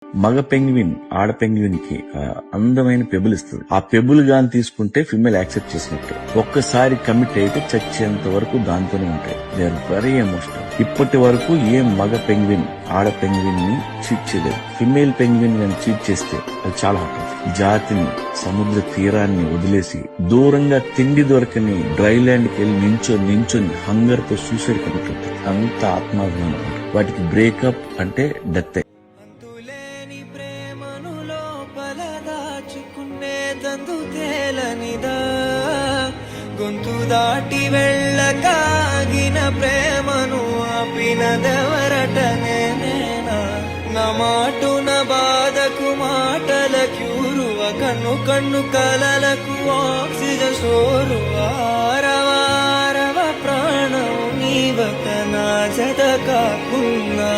మగ పెంగ్విన్ ఆడ పెంగ్విన్ కి అందమైన పెబుల్ ఇస్తుంది. ఆ పెబుల్ గాని తీసుకుంటే ఫిమేల్ యాక్సెప్ట్ చేసినట్టు. ఒక్కసారి కమిట్ అయితే చచ్చేంత వరకు దాంతోనే ఉంటాయి. They are very emotional. ఇప్పటి వరకు ఏ మగ పెంగ్విన్ ఆడ పెంగ్విన్ ని చీట్ చేయలేదు. ఫిమేల్ పెంగ్విన్ ని చీట్ చేస్తే అది చాలా హట్. జాతిని, సముద్ర తీరాన్ని వదిలేసి దూరంగా తిండి దొరకని డ్రై ల్యాండ్ కి వెళ్ళి నించొని హంగర్ తో సూసైడ్ కమిట్ అవుతుంది. అంత ఆత్మాభిమానం. వాటికి బ్రేకప్ అంటే డెత్. గొంతు దాటి వెళ్ళకాగిన ప్రేమను ఆపినదెవరటనే నేనా. నా మాటున బాధకు మాటల క్యూరువ, కన్ను కలలకు ఆక్సిజన్ స్టోరువ. ఆరవ ప్రాణం నీవత నా జత కాకున్నా.